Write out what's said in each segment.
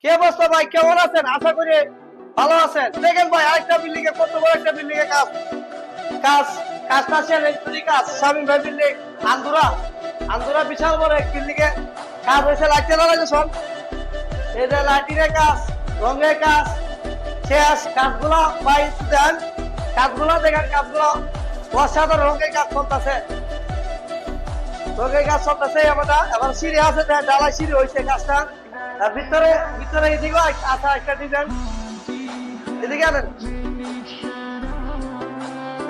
কে অবস্থা ভাই, কেমন আছেন? আশা করি ভালো আছেন। দেখেন ভাই, আরেকটা বিল্ডিং এ কত বড় একটা বিল্ডিং এ কাজ কাজ কাজটা শেষ, কাজ স্বামী ভাই বিল্ডিং আন্দুরা আন্দুরা বিশাল বড় এক বিল্ডিং এ কাজ হয়েছে। লাগছে না লাগে সব, এই যে লাইটিংয়ের কাজ, রঙের কাজ শেষ। কাজগুলো ভাই দেন, কাজগুলো দেখেন, কাজগুলো অসাধারণ। রঙের কাজ চলতেছে, রঙের কাজ চলতেছে। এবার সিঁড়ি আছে, ঢালাই সিঁড়ি হয়েছে কাজটা। আর ভিতরে ভিতরে এদিকে আসা একটা ডিজাইন, এদিকে আনেন,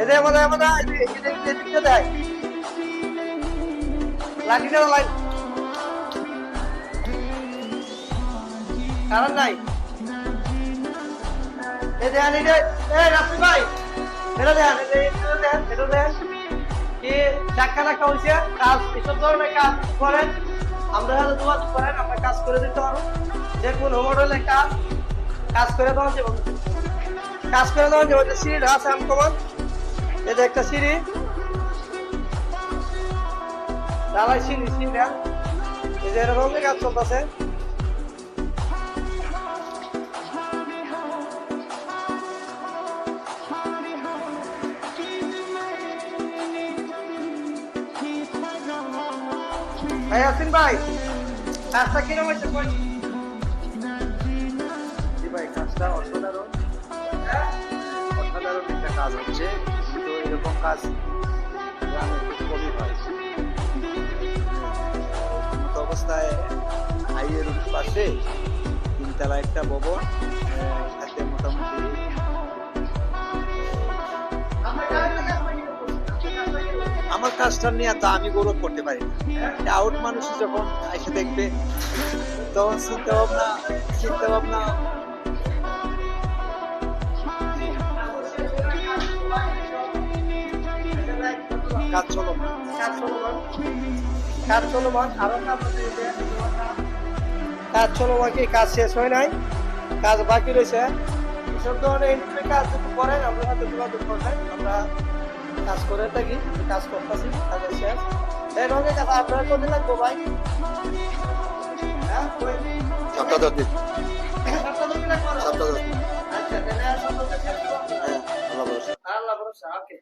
এদিকে এদিকে দেয় লাঠিটা লাইন কারণ নাই। এই দেখেন, এই যে রাসি ভাই, এটা দেখেন, এটা দেখেন কি ধাক্কা ধাক্কা হয়েছে। কাজ এসব ধরনের কাজ করেন, আমরা হয়তো যোগাযোগ করেন, আমরা কাজ করে দিতে পারবো। যে কোনো মডেলের কাজ কাজ করে দেওয়া যাবে, কাজ করে দেওয়া যাবে। সিঁড়িটা আছে আনকমন, এটা একটা সিঁড়ি, ঢালাই সিঁড়ি, সিঁড়িটা এই যে এরকম কাজ চলতেছে। ভাই আসিন ভাই, কাজটা কিরকম হয়েছে? ভাই কাজটা অসাধারণ, অসাধারণ একটা কাজ হচ্ছে, কিন্তু এরকম কাজ গ্রামে খুব কমই হয়। মতো অবস্থায় হাইয়ের পাশে তিনতলা একটা ভবন, এটাতে মোটামুটি আমার কাজটা নিয়ে তা আমি গৌরব করতে পারি না। আউট মানুষ যখন এসে দেখবে তখন চিন্তা ভাবনা কাজ চলমান, কাজ চলমান, আরো কাজ চলমান। কি কাজ শেষ হয় নাই, কাজ বাকি রয়েছে। এসব ধরনের ইন্টারভিউ কাজ যদি করেন, আমরা হয়তো যোগাযোগ করবেন, আমরা কাজ করে থাকি, কাজ করতেছি, কাজের শেষ। এই রঙের কাজ আপনারা কদিন লাগবো ভাই? হ্যাঁ, সপ্তাহ 10 দিন। সপ্তাহ 10 দিন লাগবে? সপ্তাহ 10 দিন। আচ্ছা, তাহলে আর সপ্তাহ 10 দিন। হ্যাঁ, আল্লাহ ভরসা। আল্লাহ ভরসা, ওকে।